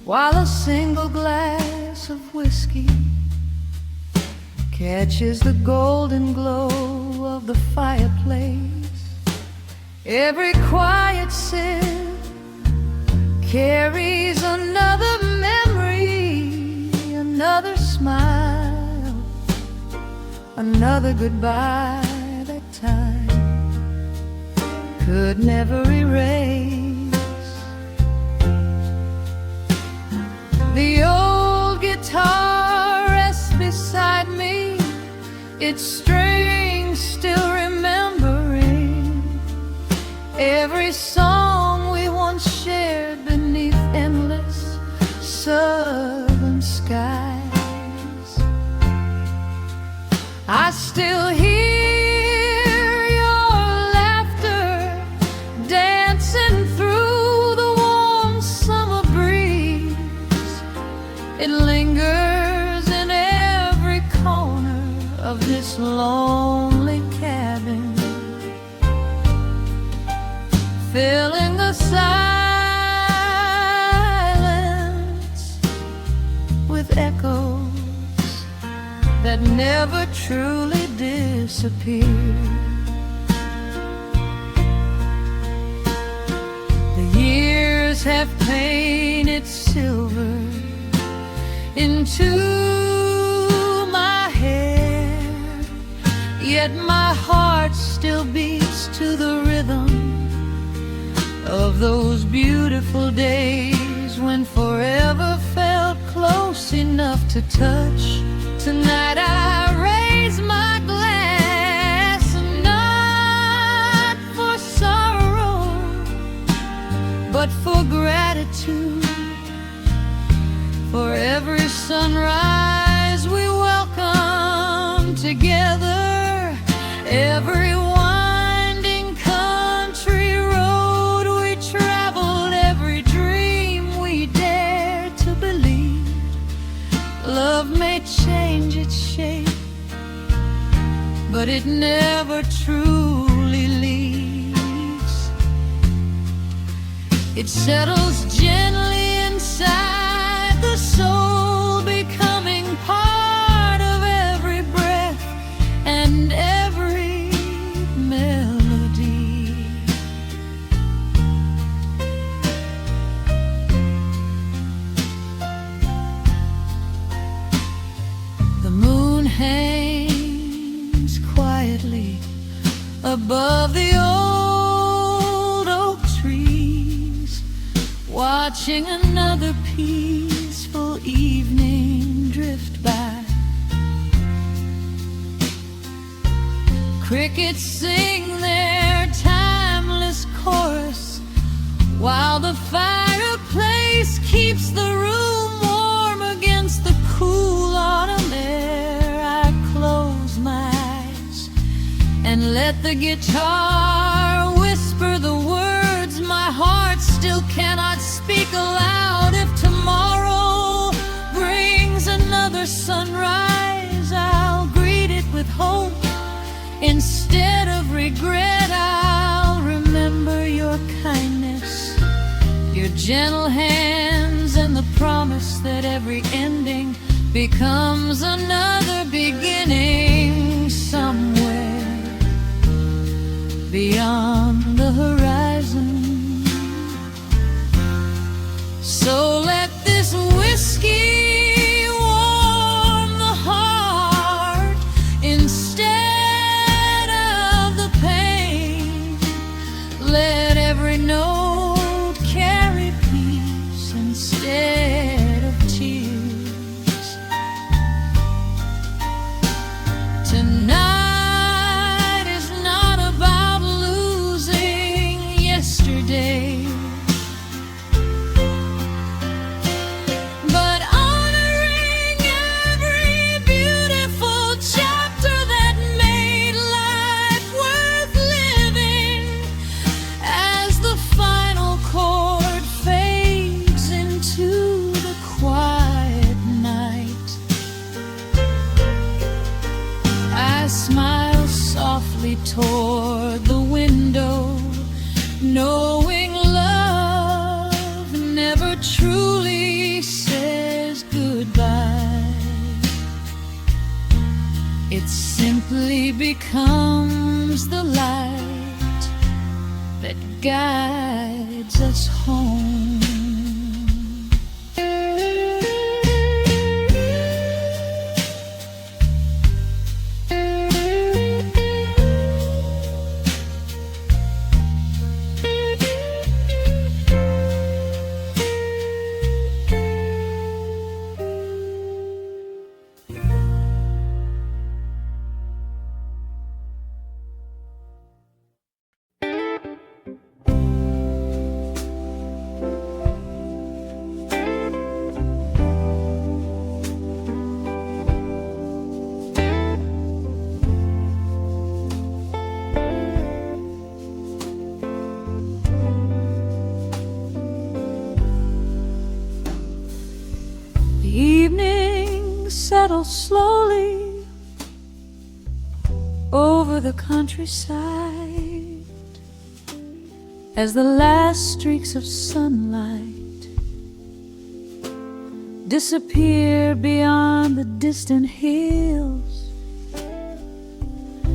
while a single glass of whiskey catches the golden glow of the fireplace. Every quiet sip carries another memory, another smile, another goodbye that time could never erase. The old guitar rests beside me, its strings still remembering every song we once shared beneath endless southern skies. I still hear your laughter dancing through the warm summer breeze. It lingers in every corner of this lonely cabin, filling the silence with echoes that never truly disappear. The years have painted silver into my hair, yet my heart still beats to the rhythm of those beautiful days when forever felt close enough to touch. Tonight I raise my glass, not for sorrow, but for gratitude, for every sunrise we welcome together, every winding country road we traveled, every dream we dared to believe. Love may change its shape, but it never truly leaves. It settles gently inside the soul, becoming part of every breath and every melody. The moon hangs quietly above the old oak trees, watching another peaceful evening drift by. Crickets sing their timeless chorus while the fireplace keeps the room warm against the cool autumn air. I close my eyes and let the guitar whisper the words my heart still cannot speak aloud. If tomorrow brings another sunrise, I'll greet it with hope instead of regret. I'll remember your kindness, your gentle hands, and the promise that every ending becomes another beginning somewhere beyond the horizon. So let this whiskey warm the heart instead of the pain. Let every note carry peace instead of tears. Tonight is not about losing yesterday, but honoring every beautiful chapter that made life worth living. As the final chord fades into the quiet night, I smile softly toward the window, knowing love never truly it simply becomes the light that guides us home. Settle slowly over the countryside as the last streaks of sunlight disappear beyond the distant hills.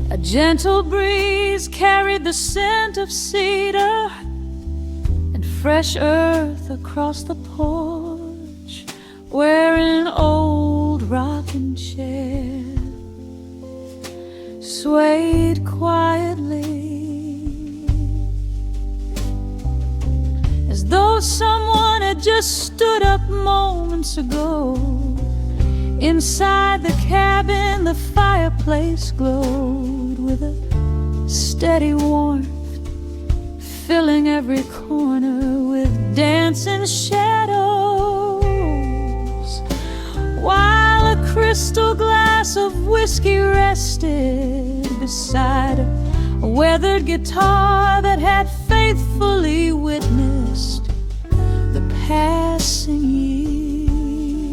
A gentle breeze carried the scent of cedar and fresh earth across the porch, where an old rocking chair swayed quietly, as though someone had just stood up moments ago. Inside the cabin, the fireplace glowed with a steady warmth, filling every corner with dancing shadows, while a crystal glass of whiskey rested beside a weathered guitar that had faithfully witnessed the passing years.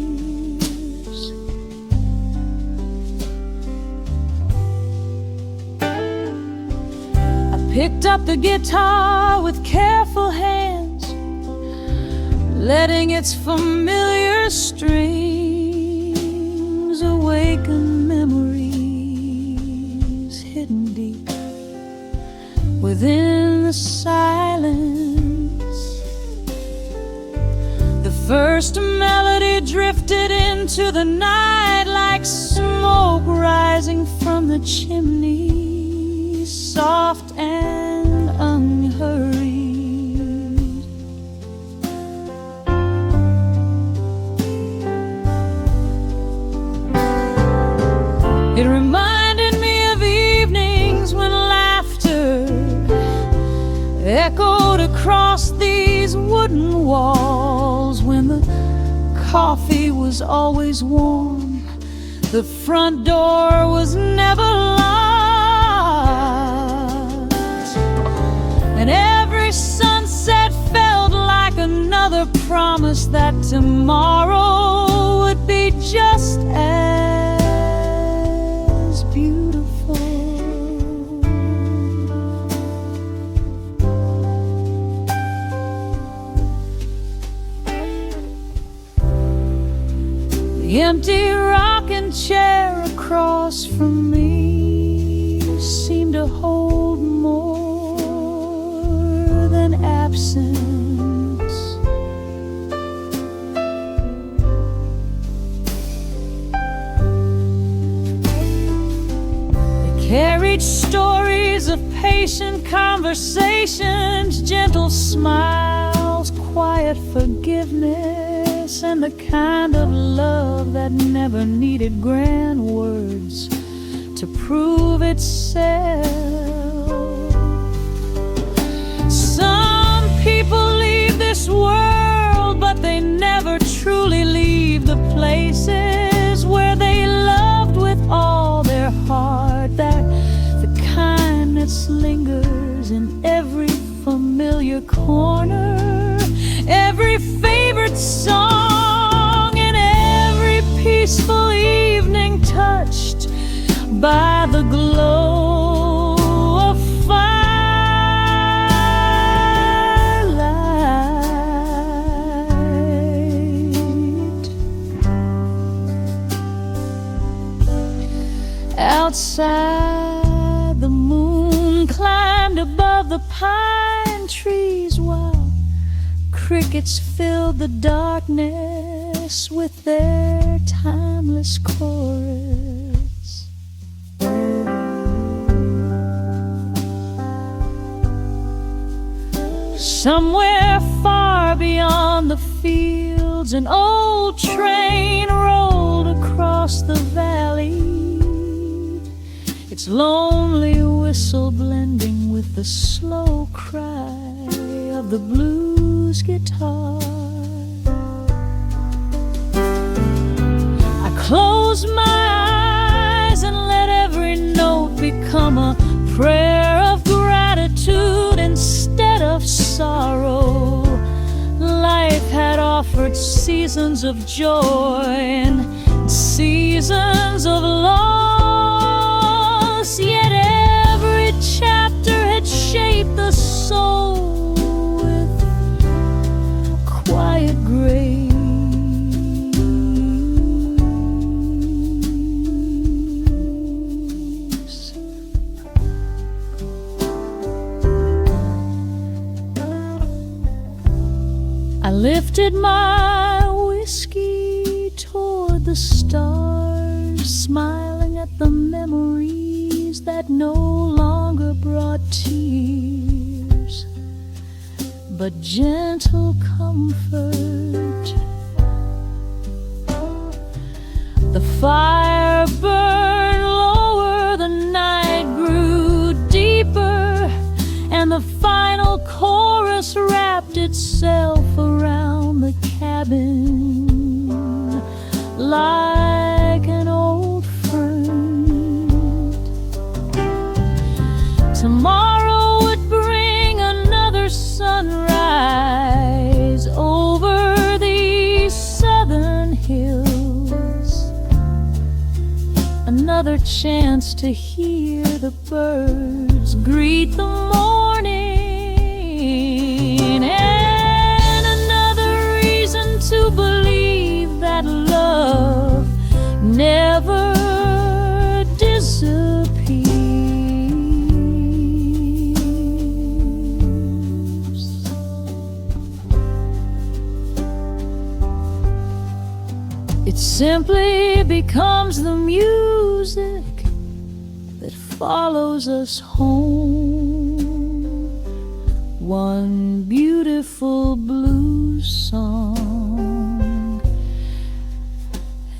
I picked up the guitar with careful hands, letting its familiar strings awaken memories hidden deep within the silence. The first melody drifted into the night like smoke rising from the chimney, soft and unhurried. It reminded me of evenings when laughter echoed across these wooden walls, when the coffee was always warm, the front door was never locked, and every sunset felt like another promise that tomorrow would be just as beautiful. The empty rocking chair across from me seemed to hold more than absence. It carried stories of patient conversations, gentle smiles, quiet forgiveness, and the kind of love that never needed grand words to prove itself. Some people leave this world, but they never truly leave the places where they loved with all their heart. That the kindness lingers in every familiar corner, every favorite song, and every peaceful evening touched by the glow of firelight. outside, the moon climbed above the pine trees while crickets filled the darkness with their timeless chorus. Somewhere far beyond the fields, an old train rolled across the valley, its lonely whistle blending with the slow cry of the blues guitar. I closed my eyes and let every note become a prayer of gratitude instead of sorrow. Life had offered seasons of joy and seasons of loss, yet every chapter had shaped the soul with quiet grace. I lifted my whiskey toward the stars, smiling at the memories that no longer brought tears, but gentle comfort. The fire burned lower, the night grew deeper, and the final chorus wrapped itself around the cabin like an old friend. Tomorrow would bring another sunrise over these southern hills, another chance to hear the birds greet the morning, and another reason to believe that love never disappears. It simply becomes the music that follows us home, one beautiful blues song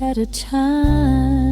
at a time.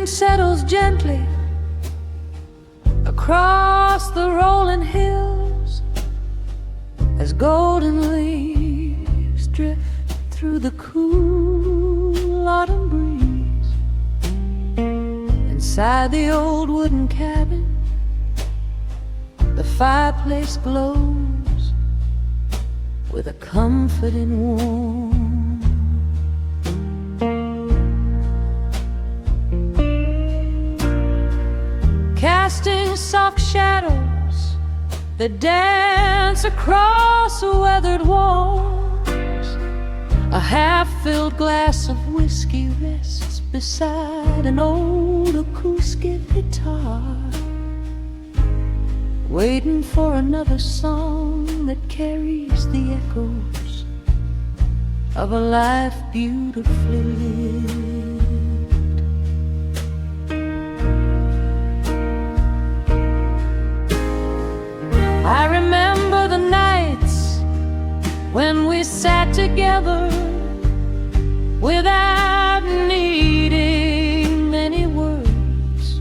Settles gently across the rolling hills as golden leaves drift through the cool autumn breeze. Inside the old wooden cabin, the fireplace glows with a comforting warmth. Casting soft shadows that dance across weathered walls, a half-filled glass of whiskey rests beside an old acoustic guitar, waiting for another song that carries the echoes of a life beautifully lived. I remember the nights when we sat together without needing many words.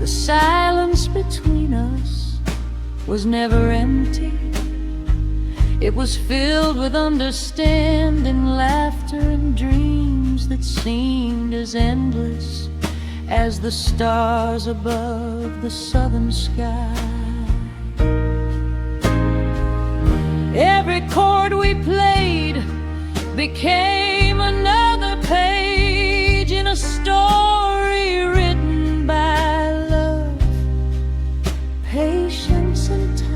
The silence between us was never empty. It was filled with understanding, laughter, and dreams that seemed as endless as the stars above the southern sky. Every chord we played became another page in a story written by love, patience, and time.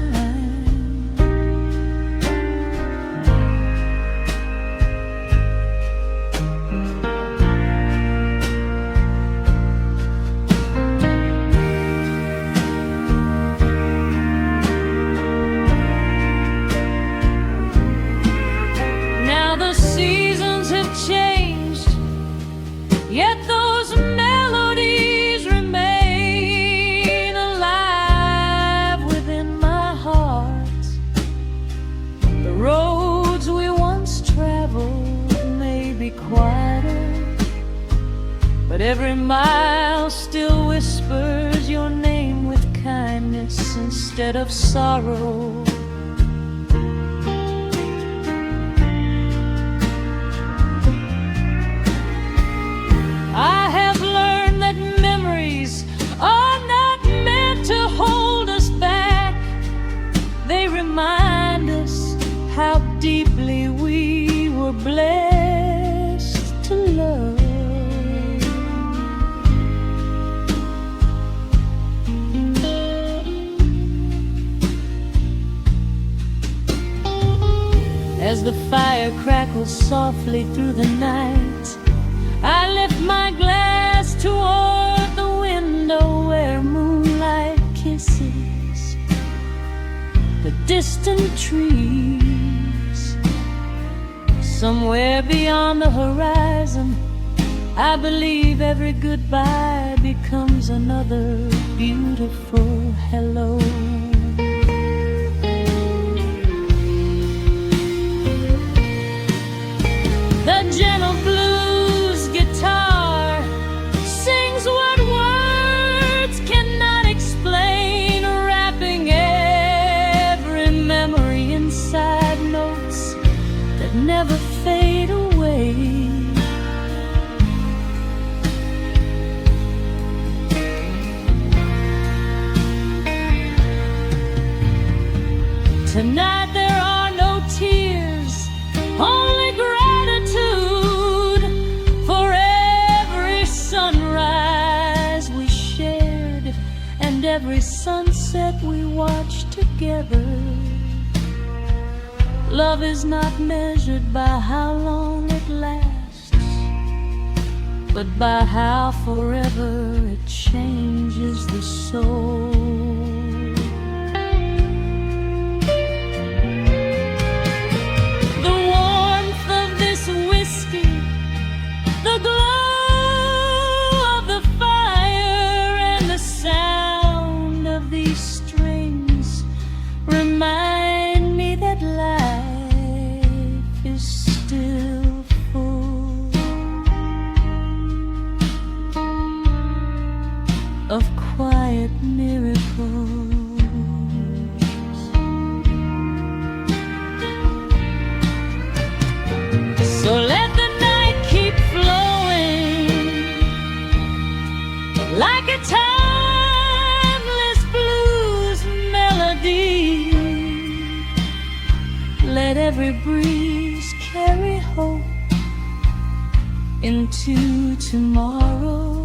Yet those melodies remain alive within my heart. The roads we once traveled may be quieter, but every mile still whispers your name with kindness instead of sorrow. I have learned that memories are not meant to hold us back. They remind us how deeply we were blessed to love. As the fire crackles softly through the night, I lift my glass toward the window where moonlight kisses the distant trees. Somewhere beyond the horizon, I believe every goodbye becomes another beautiful hello. The gentle blues guitar sings what words cannot explain, wrapping every memory inside notes that never fade away. Tonight there are no tears, only gratitude for every sunrise we shared and every sunset we watched together. Love is not measured by how long it lasts, but by how forever it changes the soul. The glow of the fire and the sound of these strings remind me that life is still full of quiet miracles. So let the night keep flowing like a timeless blues melody. Let every breeze carry hope into tomorrow.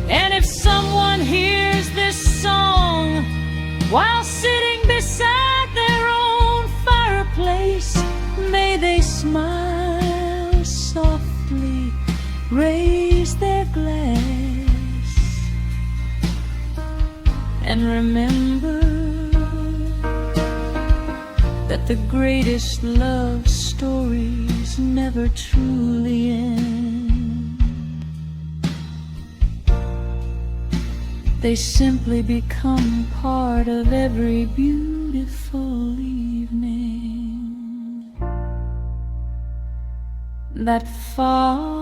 And if someone hears this song while sitting beside their own fireplace, may they smile softly, raise their glass, and remember that the greatest love stories never truly end. They simply become part of every beautiful evening that follows.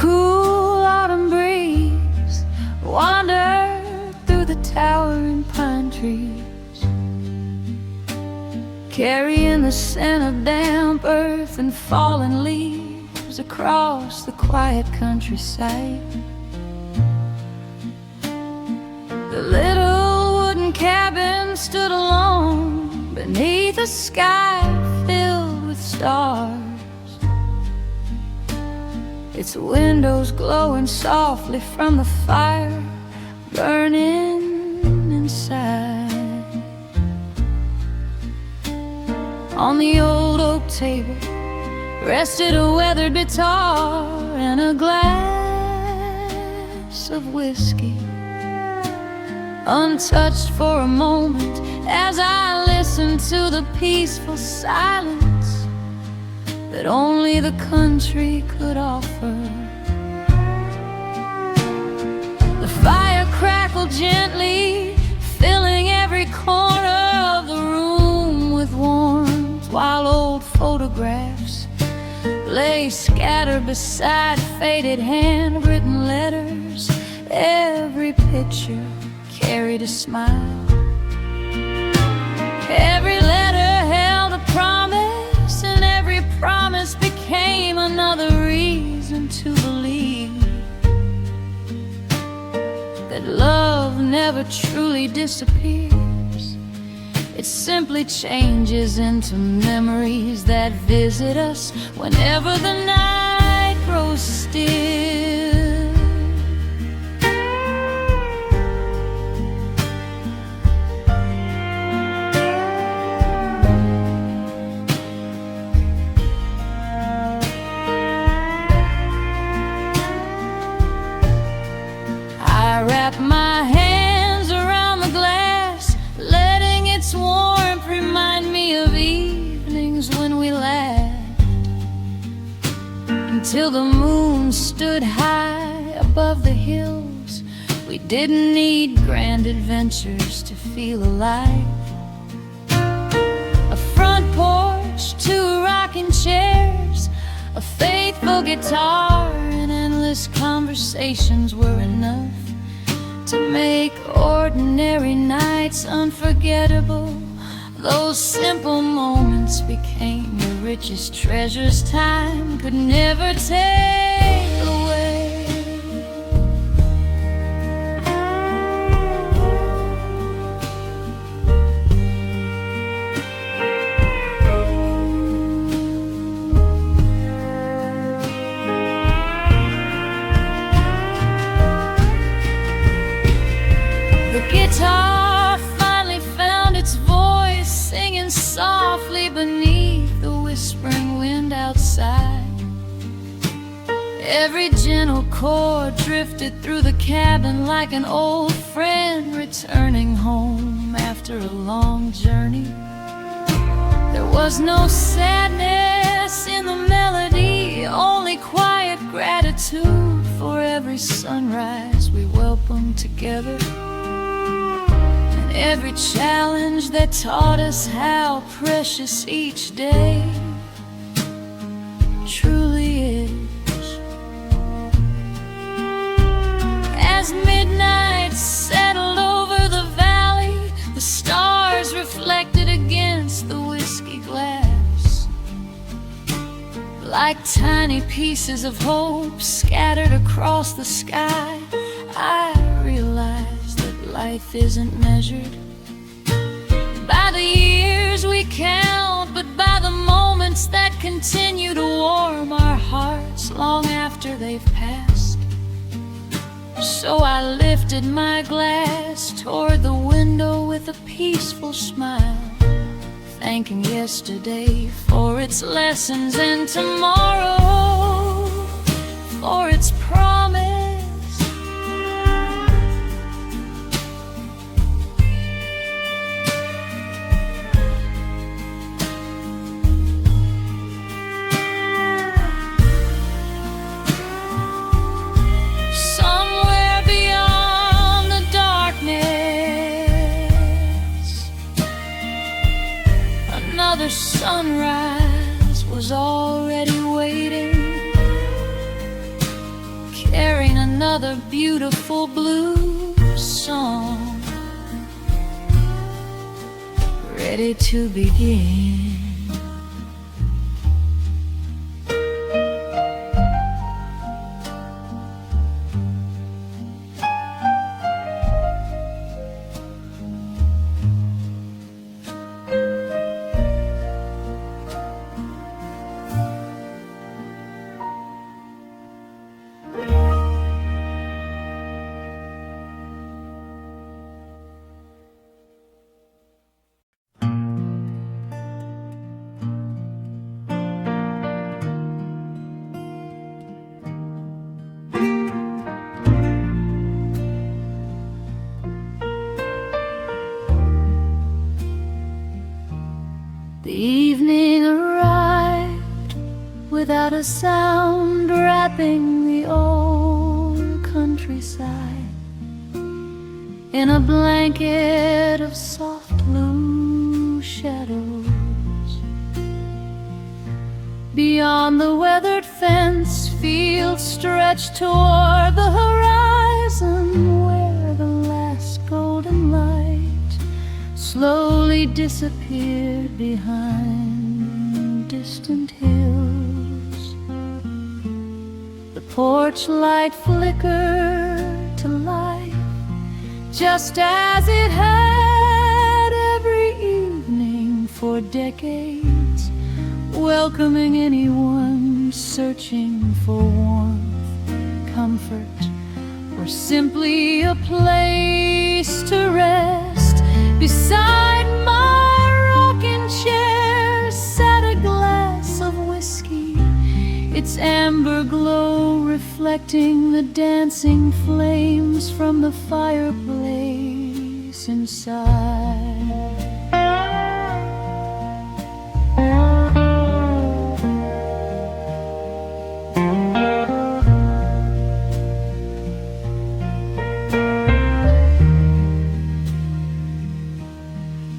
cool autumn breeze wandered through the towering pine trees, carrying the scent of damp earth and fallen leaves across the quiet countryside. The little wooden cabin stood alone beneath a sky filled with stars, its windows glowing softly from the fire burning inside. On the old oak table rested a weathered guitar and a glass of whiskey, untouched for a moment as I listened to the peaceful silence that only the country could offer. The fire crackled gently, filling every corner of the room with warmth, while old photographs lay scattered beside faded handwritten letters. Every picture carried a smile. Every letter held a promise, and every promise became another reason to believe that love never truly disappears. It simply changes into memories that visit us whenever the night grows still. I wrap my hands around the glass, letting its warmth remind me of evenings when we laughed until the moon stood high above the hills. We didn't need grand adventures to feel alive. A front porch, 2 rocking chairs, a faithful guitar, and endless conversations were enough to make ordinary nights unforgettable. Those simple moments became the richest treasures time could never take away. The guitar finally found its voice, singing softly beneath the whispering wind outside. Every gentle chord drifted through the cabin like an old friend returning home after a long journey. There was no sadness in the melody, only quiet gratitude for every sunrise we welcomed together. Every challenge that taught us how precious each day truly is. As midnight settled over the valley, the stars reflected against the whiskey glass like tiny pieces of hope scattered across the sky. I realized that life isn't measured by the years we count, but by the moments that continue to warm our hearts long after they've passed. So I lifted my glass toward the window with a peaceful smile, thanking yesterday for its lessons and tomorrow for its promise. Another sunrise was already waiting, another beautiful blues song, ready to begin. The evening arrived without a sound, wrapping the old countryside in a blanket of soft blue shadows. Beyond the weathered fence, fields stretched toward the horizon, where the last golden light slowly disappeared behind distant hills. The porch light flickered to life, just as it had every evening for decades, welcoming anyone searching for warmth, comfort, or simply a place to rest. Beside my rocking chair sat a glass of whiskey, its amber glow reflecting the dancing flames from the fireplace inside.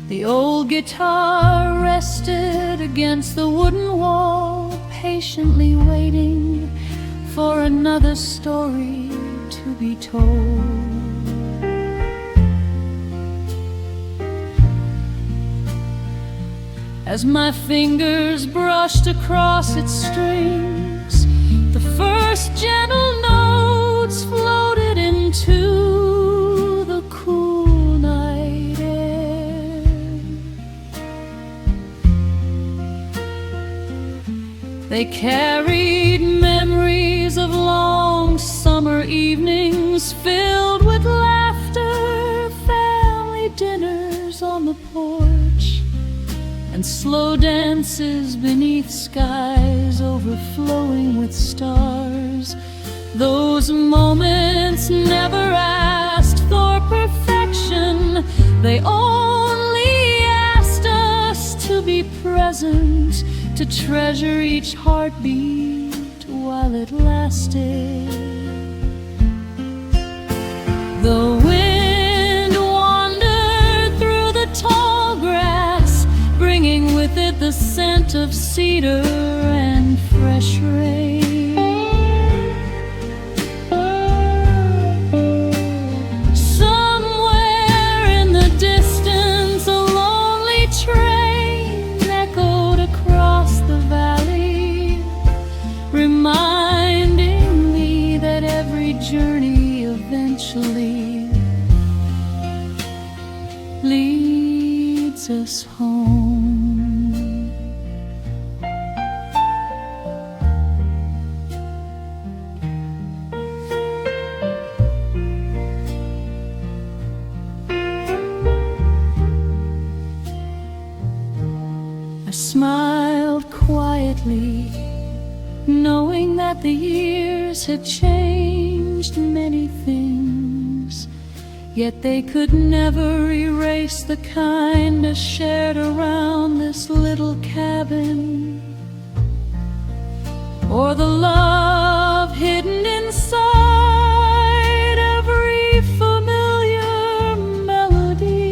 The old guitar rested against the wooden wall, patiently waiting for another story to be told. As my fingers brushed across its strings, the first gentle notes floated into the cool night air. They carried memories of long summer evenings filled with laughter, family dinners on the porch, and slow dances beneath skies overflowing with stars. Those moments never asked for perfection, they only asked us to be present, to treasure each heartbeat while it lasted. The wind wandered through the tall grass, bringing with it the scent of cedar and fresh rain. Somewhere in the distance, a lonely train echoed across the valley, reminding me that every journey eventually leads us home. I smiled quietly, knowing that the years had changed many things, yet they could never erase the kindness shared around this little cabin, or the love hidden inside every familiar melody.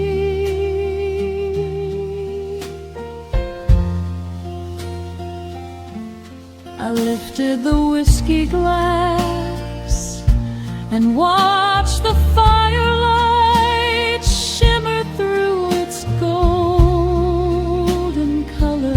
I lifted the whiskey glass and watch the firelight shimmer through its golden color.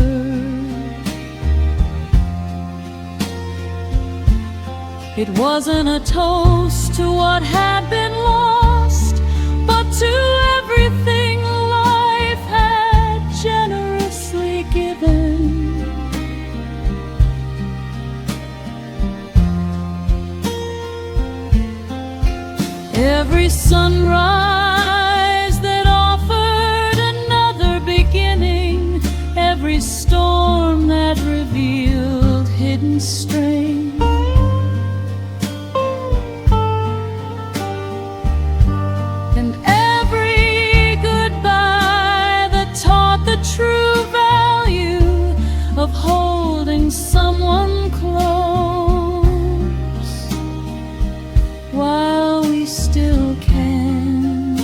It wasn't a toast to what had been lost, but to everything life had generously given. Every sunrise that offered another beginning, every storm that revealed hidden strength, and every goodbye that taught the true value of holding someone close while we still can.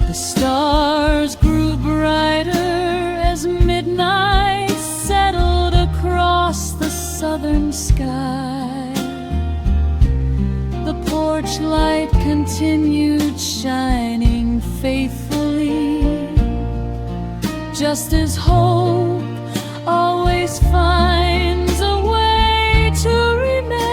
The stars grew brighter as midnight settled across the southern sky. The porch light continued shining faithfully, just as hope always finds a way to remain.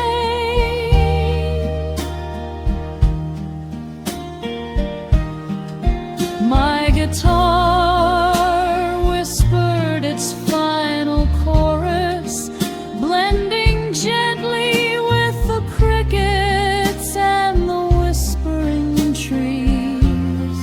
My guitar whispered its final chorus, blending gently with the crickets and the whispering trees.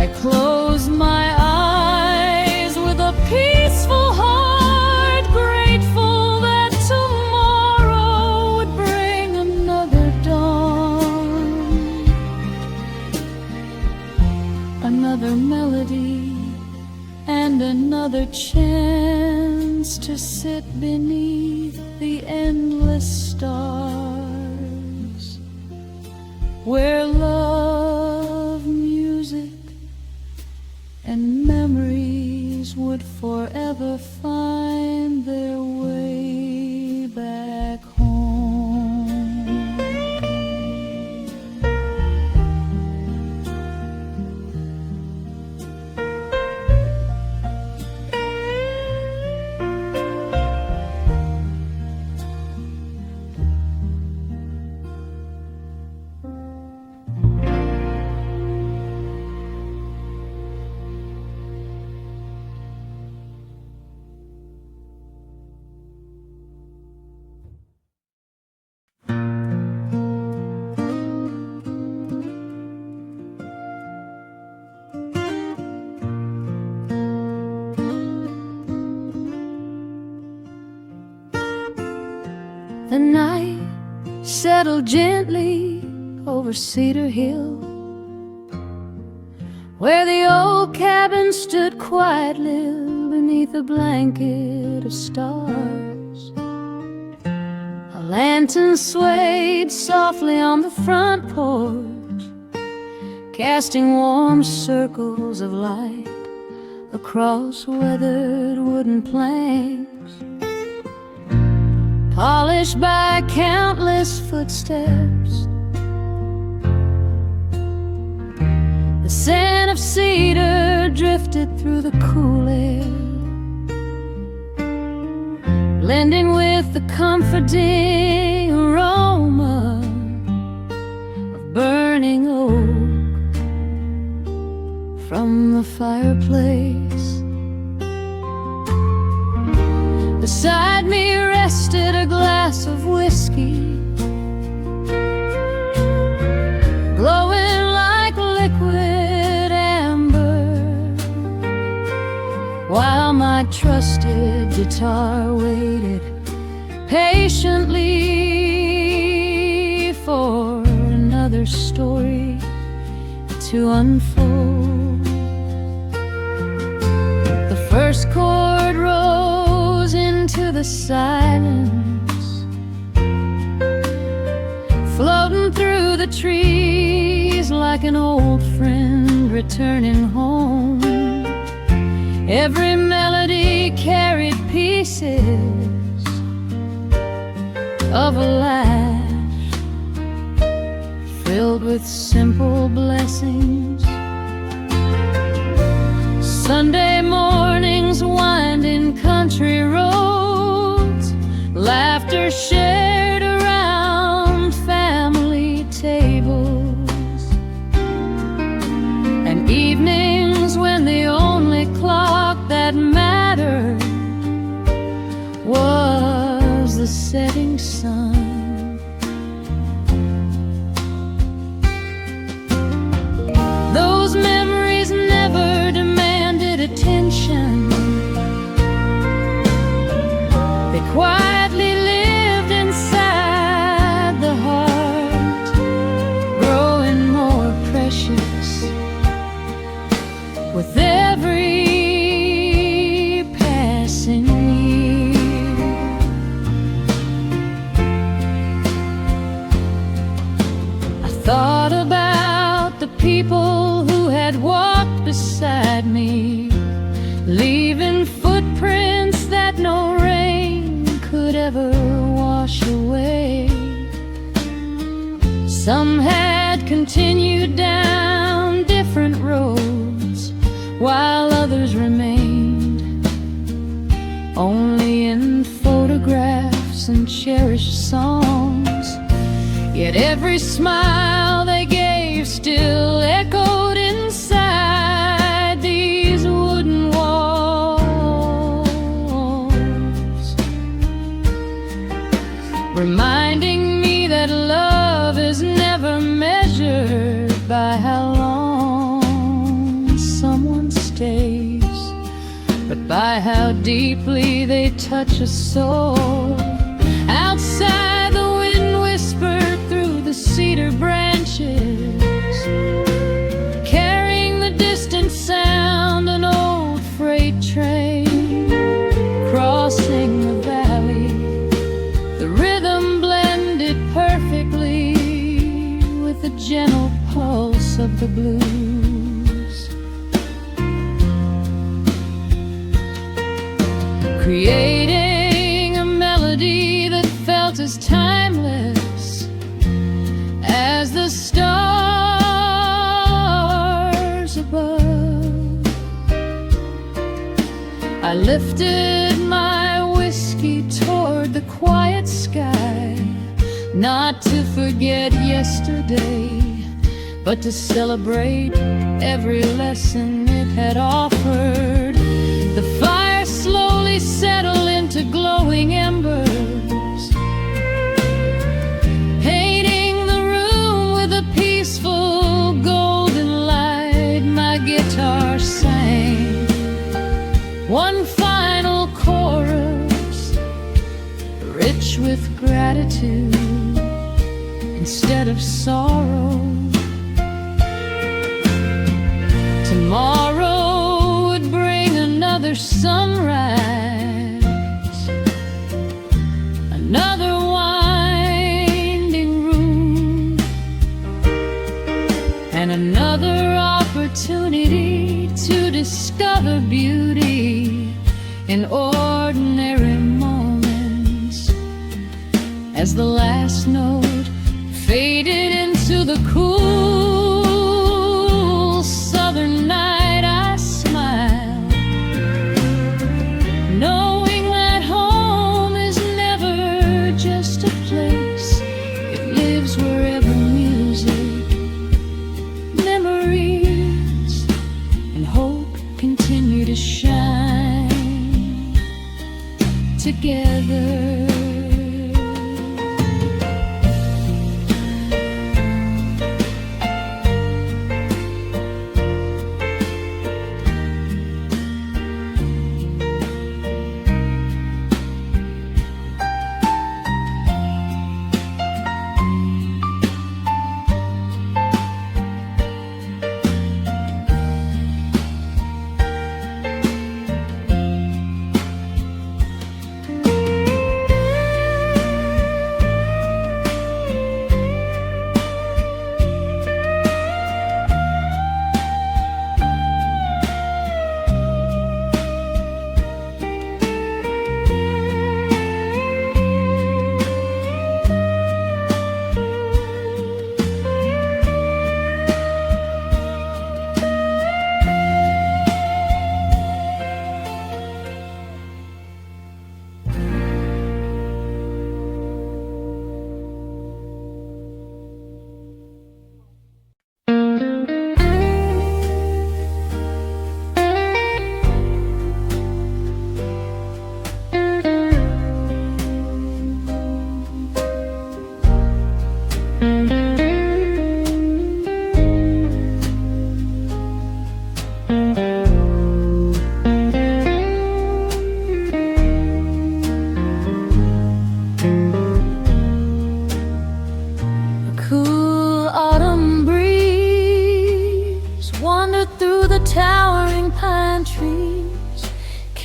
I closed my eyes with a peaceful heart, grateful that tomorrow would bring another dawn, another melody, and another chance to sit beneath the endless stars, where love, music, and memories would forever find their way back home. The night settled gently over Cedar Hill, where the old cabin stood quietly beneath a blanket of stars. A lantern swayed softly on the front porch, casting warm circles of light across weathered wooden planks, polished by countless footsteps. The scent of cedar drifted through the cool air, blending with the comforting aroma of burning oak from the fireplace. Beside me rested a glass of whiskey, glowing like liquid amber, while my trusted guitar waited patiently for another story to unfold. The first chord rose into the silence, floating through the trees like an old friend returning home. Every melody carried pieces of a life filled with simple blessings. Sunday mornings, winding country roads, laughter shared around family tables, and evenings when the only clock that mattered was the setting sun. Those memories never demanded attention. They quietly lived inside the heart, growing more precious with every passing year. I thought about the people who had walked beside me, leaving footprints that no rain could ever wash away. Some had continued down different roads, while others remained only in photographs and cherished songs. Yet every smile they gave still echoed inside these wooden walls, reminding me that love is never measured by how long someone stays, but by how deeply they touch a soul. Outside, the wind whispered through the cedar branches, carrying the distant sound, an old freight train crossing the valley. The rhythm blended perfectly with the gentle pulse of the blues, creating a melody that felt as timeless as the stars above. I lifted my whiskey toward the quiet sky, not to forget yesterday, but to celebrate every lesson it had offered. The fire slowly settled into glowing embers, painting the room with a peaceful golden light. My guitar sang one final chorus, rich with gratitude instead of sorrow. Tomorrow would bring another sunrise, another winding room, and another opportunity to discover beauty in ordinary moments. As the last note faded into the cool southern night, I smiled, knowing that home is never just a place. It lives wherever music, memories, and hope continue to shine together.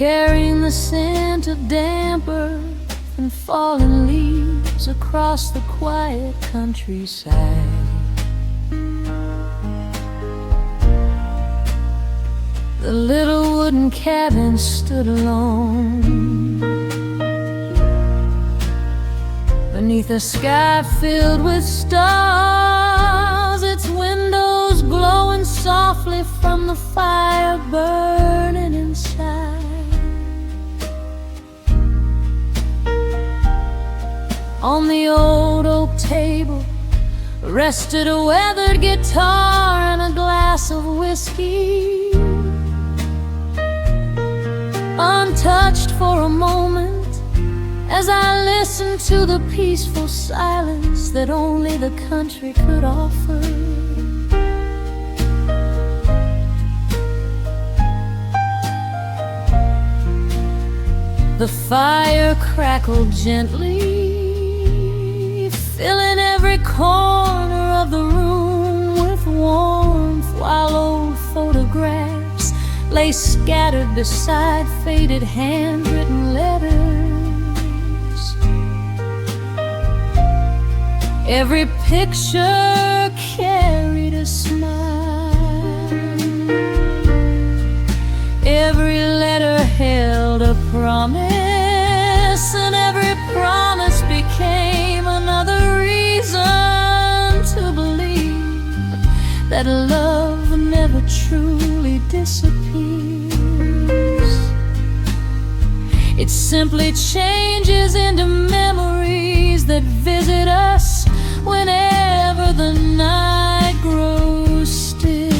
carrying the scent of damp earth and fallen leaves across the quiet countryside. The little wooden cabin stood alone beneath a sky filled with stars, its windows glowing softly from the fire burning inside. On the old oak table rested a weathered guitar and a glass of whiskey. Untouched for a moment, as I listened to the peaceful silence that only the country could offer. The fire crackled gently, filling every corner of the room with warmth, while old photographs lay scattered beside faded handwritten letters. Every picture carried a smile, every letter held a promise, and every promise became another reason to believe that love never truly disappears. It simply changes into memories that visit us whenever the night grows still.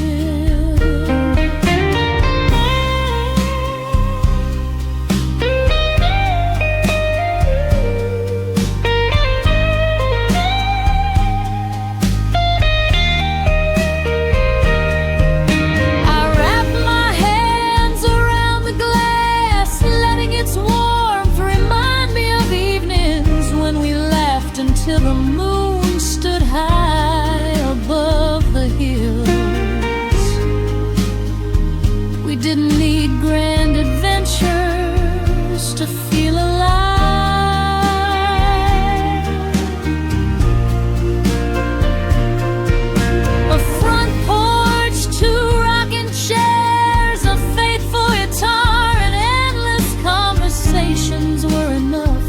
Till the moon stood high above the hills. We didn't need grand adventures to feel alive. A front porch, 2 rocking chairs, a faithful guitar, and endless conversations were enough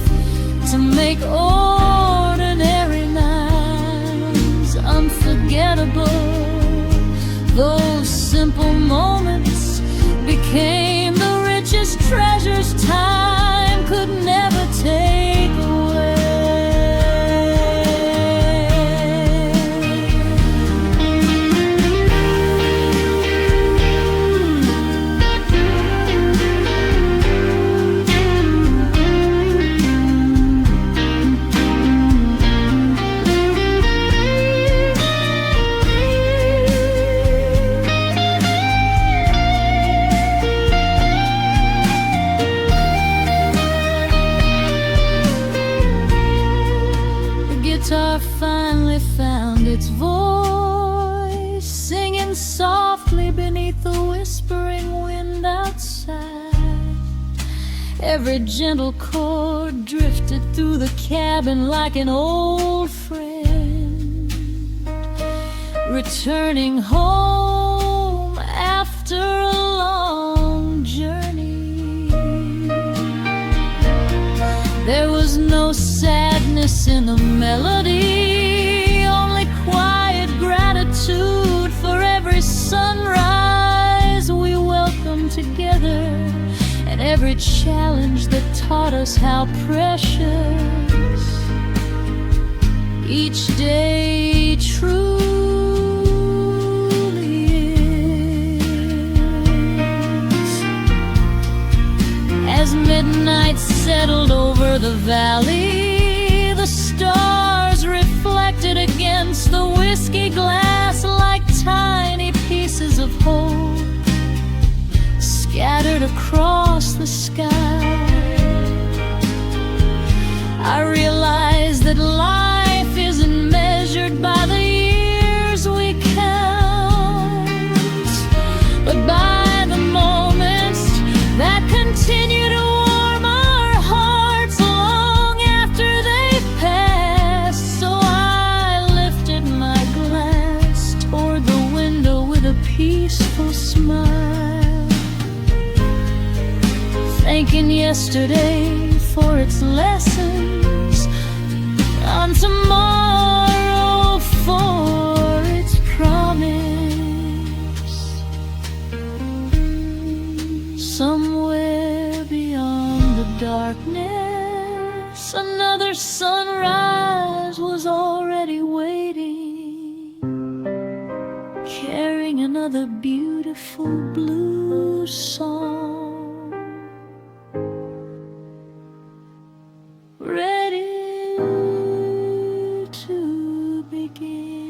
to make ordinary nights unforgettable. Those simple moments became the richest treasures time could never take away. Guitar finally found its voice, singing softly beneath the whispering wind outside. Every gentle chord drifted through the cabin like an old friend, returning home after a long journey. There was no sadness in the melody, only quiet gratitude for every sunrise we welcomed together, and every challenge that taught us how precious each day truly is. As midnight settled over the valley, the stars reflected against the whiskey glass like tiny pieces of hope scattered across the sky. I realized that life isn't measured by the years we count, but by the moments that continue thanking yesterday for its lessons, on tomorrow for its promise. Somewhere beyond the darkness, another sunrise was already waiting, carrying another beautiful blue song, ready to begin.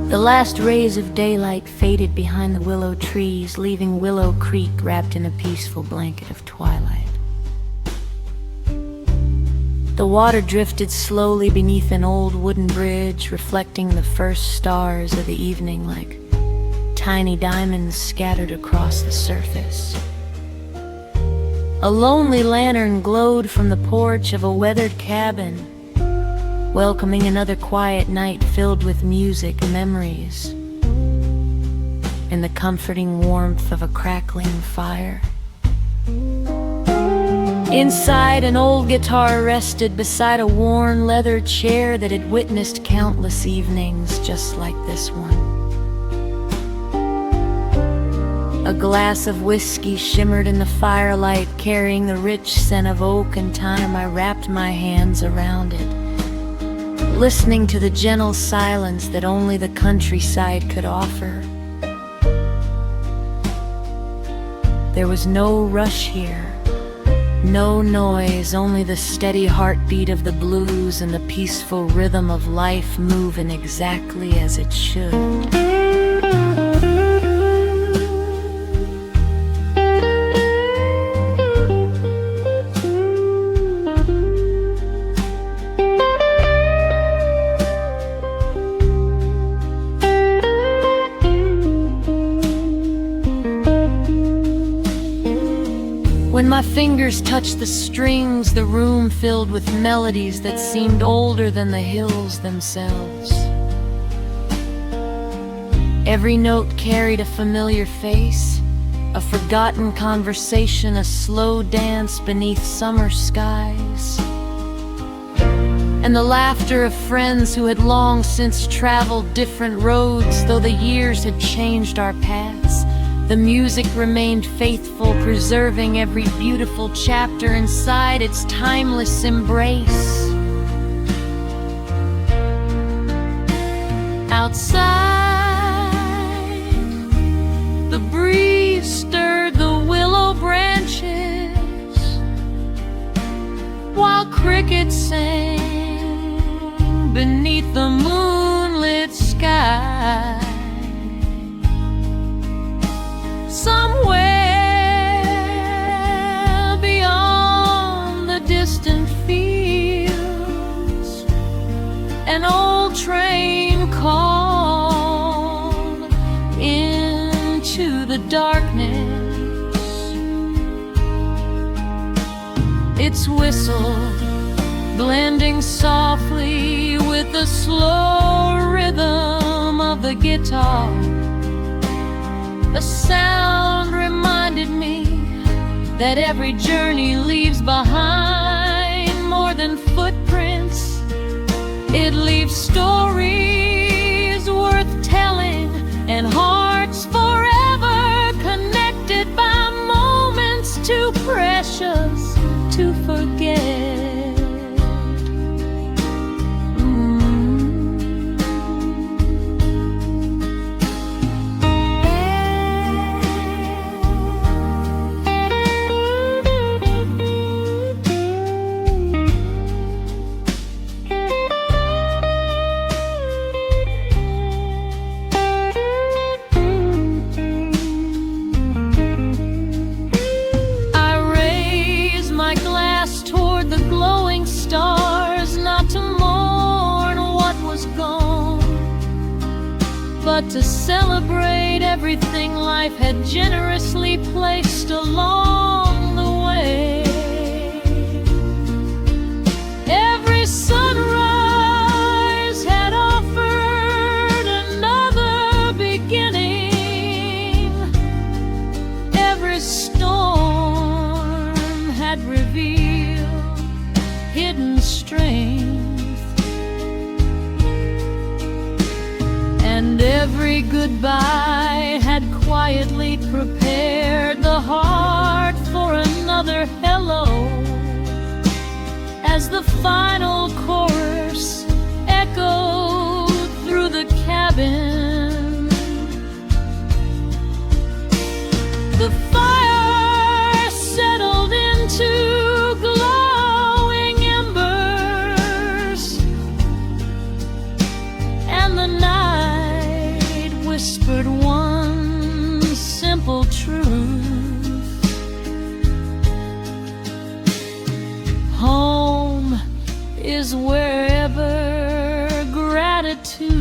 The last rays of daylight faded behind the willow trees, leaving Willow Creek wrapped in a peaceful blanket of twilight. The water drifted slowly beneath an old wooden bridge, reflecting the first stars of the evening like tiny diamonds scattered across the surface. A lonely lantern glowed from the porch of a weathered cabin, welcoming another quiet night filled with music and memories, in the comforting warmth of a crackling fire. Inside, an old guitar rested beside a worn leather chair that had witnessed countless evenings just like this one. A glass of whiskey shimmered in the firelight, carrying the rich scent of oak and thyme. I wrapped my hands around it, listening to the gentle silence that only the countryside could offer. There was no rush here, no noise, only the steady heartbeat of the blues and the peaceful rhythm of life moving exactly as it should. When my fingers touched the strings, the room filled with melodies that seemed older than the hills themselves. Every note carried a familiar face, a forgotten conversation, a slow dance beneath summer skies, and the laughter of friends who had long since traveled different roads. Though the years had changed our paths, the music remained faithful, preserving every beautiful chapter inside its timeless embrace. Outside, the breeze stirred the willow branches, while crickets sang beneath the moonlit sky. Somewhere beyond the distant fields, an old train called into the darkness. Its whistle blending softly with the slow rhythm of the guitar. The sound reminded me that every journey leaves behind more than footprints. It leaves stories worth telling and hearts forever connected by moments too precious to forget. but to celebrate everything life had generously placed along the way. Every sunrise had offered another beginning. Every storm had revealed hidden strength, and every goodbye had quietly prepared the heart for another hello. As the final chorus echoed through the cabin, the fire settled into glowing embers, and the night whispered one simple truth: home is wherever gratitude,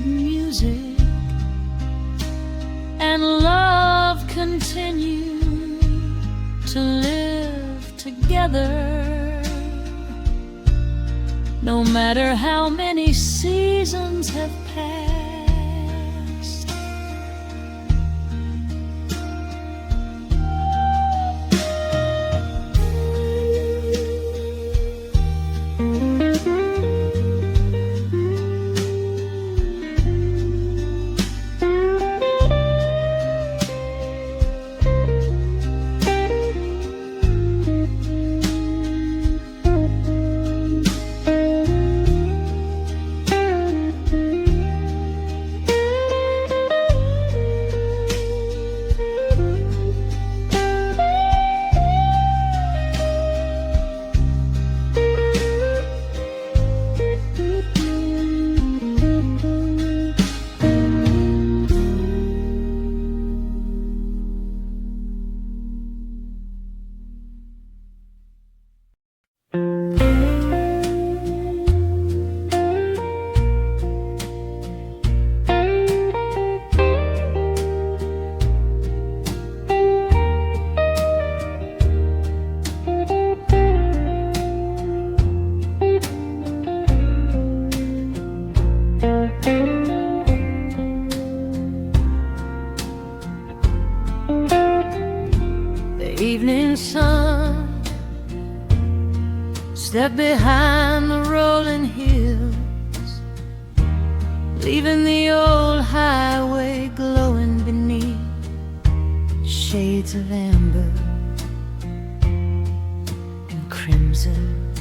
music, and love continue to live together. No matter how many seasons have passed. Evening sun stepped behind the rolling hills, leaving the old highway glowing beneath shades of amber and crimson.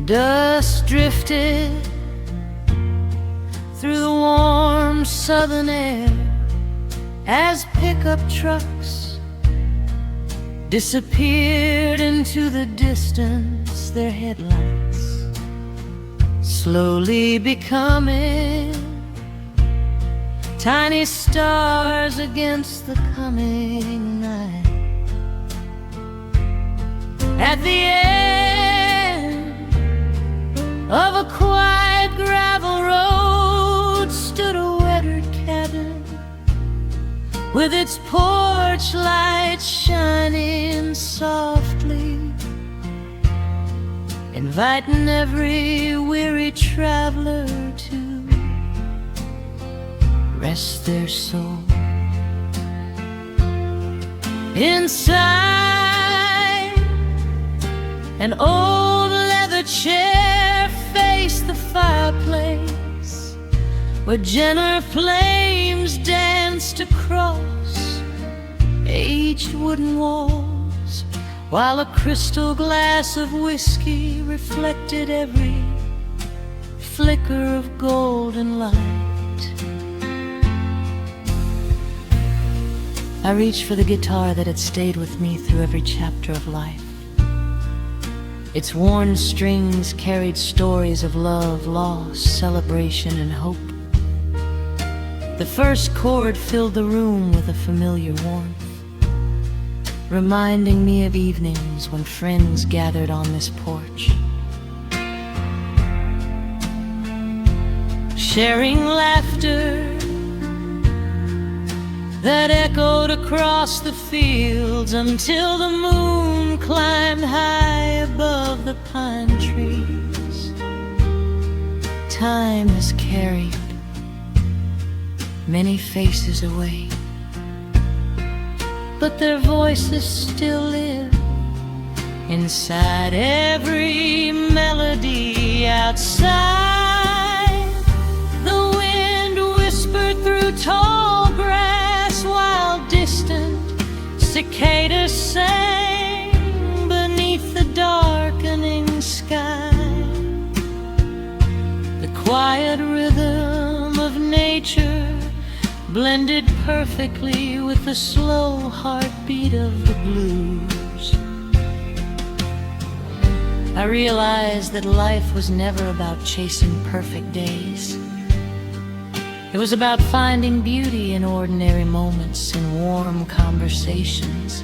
Dust drifted through the warm southern air as pickup trucks disappeared into the distance, their headlights slowly becoming tiny stars against the coming night. At the end of a quiet gravel road stood a weathered cabin with its porch light shining softly, inviting every weary traveler to rest their soul. Inside, an old leather chair faced the fireplace, where gentle flames danced across aged wooden walls, while a crystal glass of whiskey reflected every flicker of golden light. I reached for the guitar that had stayed with me through every chapter of life. Its worn strings carried stories of love, loss, celebration, and hope. The first chord filled the room with a familiar warmth, reminding me of evenings when friends gathered on this porch, sharing laughter that echoed across the fields until the moon climbed high above the pine trees. Time has carried many faces away, but their voices still live inside every melody outside. The wind whispered through tall grass while distant cicadas sang beneath the darkening sky. The quiet rhythm of nature blended perfectly with the slow heartbeat of the blues. I realized that life was never about chasing perfect days. It was about finding beauty in ordinary moments, in warm conversations,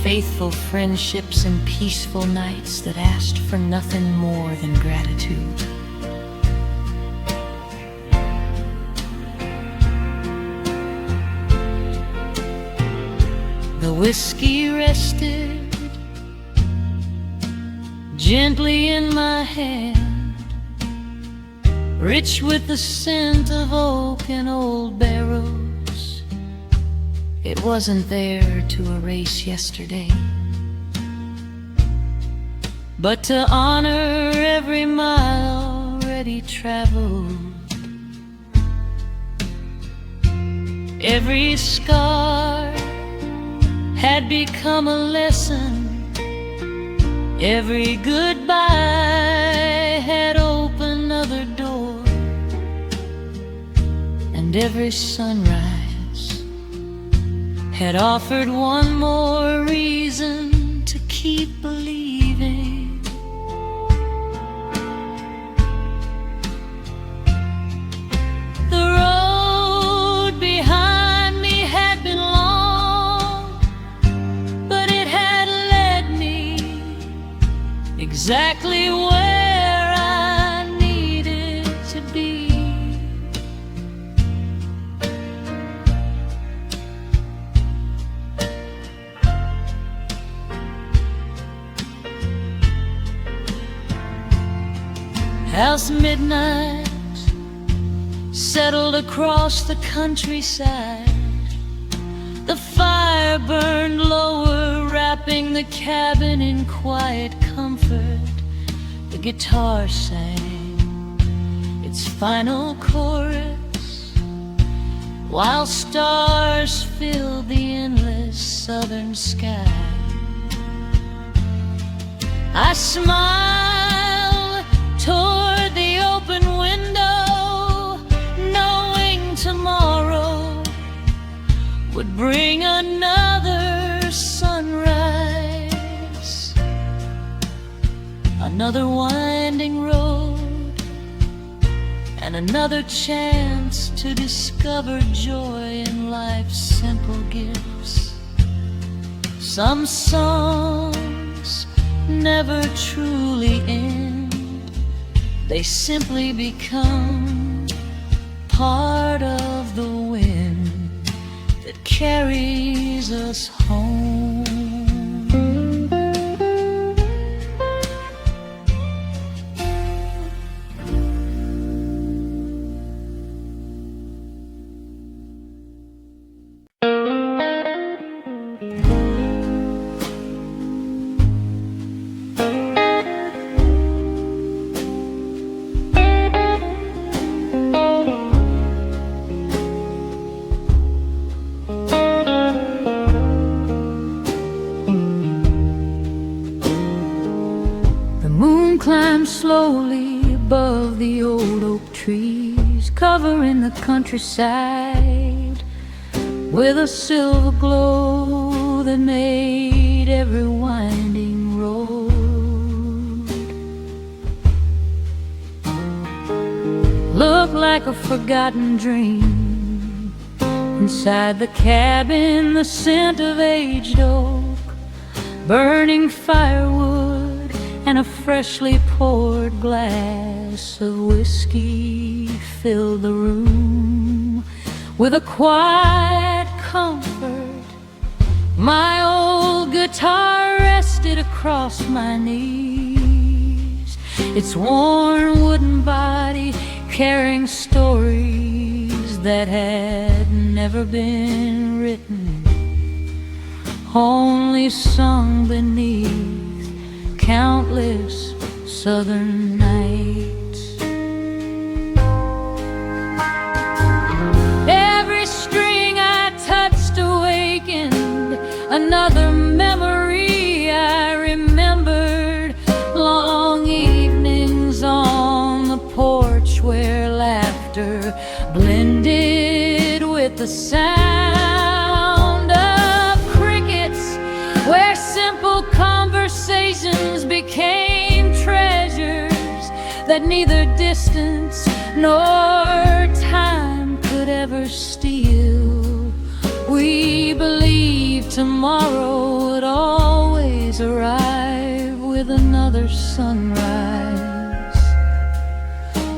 faithful friendships, and peaceful nights that asked for nothing more than gratitude. The whiskey rested gently in my hand, rich with the scent of oak and old barrels. It wasn't there to erase yesterday, but to honor every mile already traveled, every scar had become a lesson, every goodbye had opened another door, and every sunrise had offered one more reason to keep believing. The road behind me had been long, but it had led me exactly where I needed to be. As midnight settled across the countryside, the fire burned lower, wrapping the cabin in quiet comfort. The guitar sang its final chorus, while stars filled the endless southern sky. I smiled toward the open window, knowing tomorrow would bring another sunrise, another winding road, and another chance to discover joy in life's simple gifts. Some songs never truly end, they simply become part of the wind that carries us home. Climbed slowly above the old oak trees, covering the countryside with a silver glow that made every winding road look like a forgotten dream. Inside the cabin, the scent of aged oak burning firewood, and a freshly poured glass of whiskey filled the room with a quiet comfort. My old guitar rested across my knees, its worn wooden body carrying stories that had never been written, only sung beneath countless southern nights. Every string I touched awakened another memory. I remembered long evenings on the porch where laughter blended with the sound of crickets, where simple conversations became treasures that neither distance nor time could ever steal. We believed tomorrow would always arrive with another sunrise,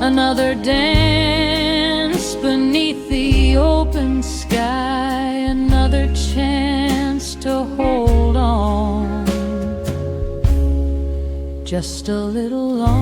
another dance beneath the open sky, another chance to hold on just a little longer.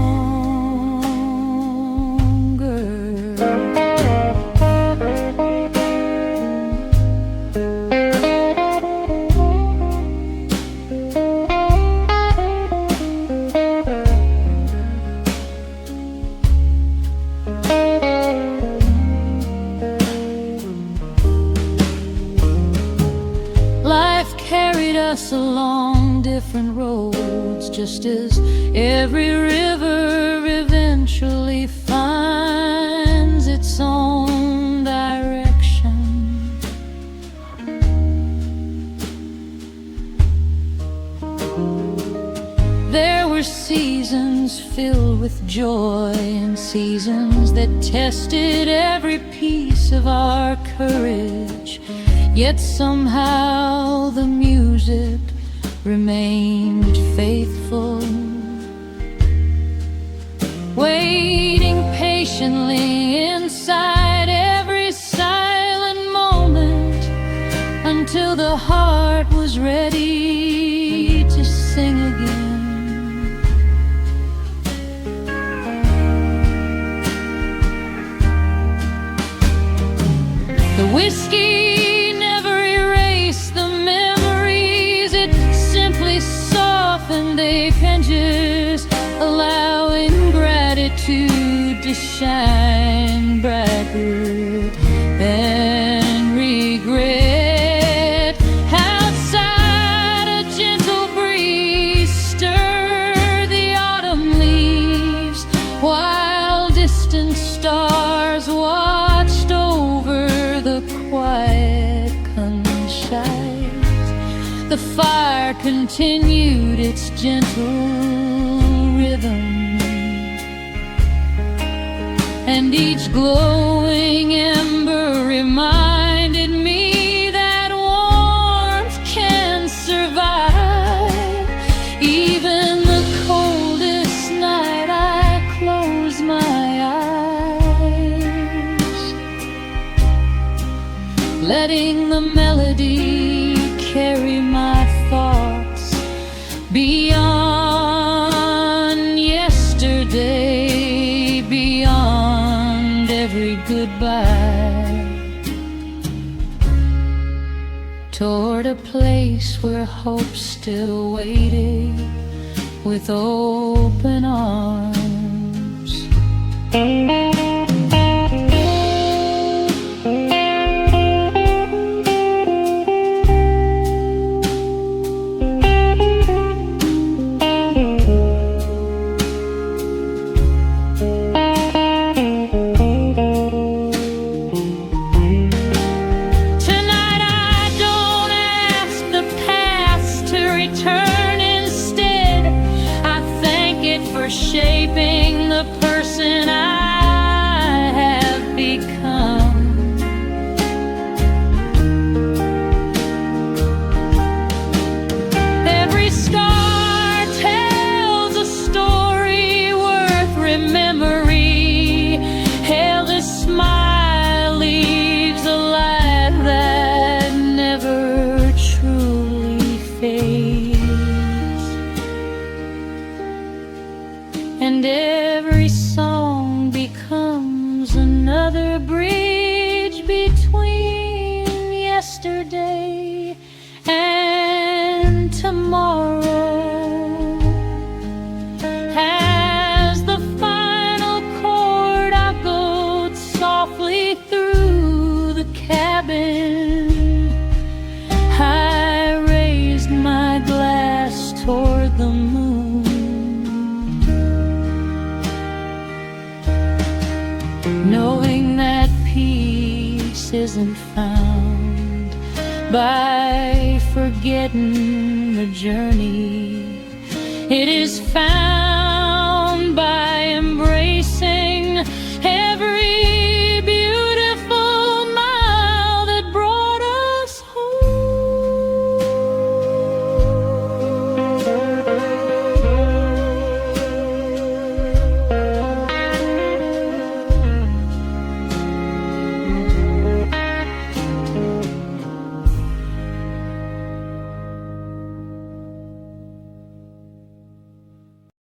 Carried us along different roads, just as every river eventually finds its own direction. There were seasons filled with joy and seasons that tested every piece of our courage. Yet somehow the music remained faithful, waiting patiently inside every silent moment until the heart was ready to sing again. The whiskey softened the hinges, allowing gratitude to shine brighter than regret. Outside, a gentle breeze stirred the autumn leaves, while distant stars watched over the quiet countryside. The fire continued its gentle rhythm, and each glowing ember reminded me that warmth can survive even the coldest night. I close my eyes, letting the melody carry my thoughts beyond yesterday, beyond every goodbye, toward a place where hope still waited with open arms. Shaping the person I have become. Every another bridge between yesterday and tomorrow. As the final chord echoed softly through the cabin, I raised my glass toward the moon, knowing that peace isn't found by forgetting the journey. It is found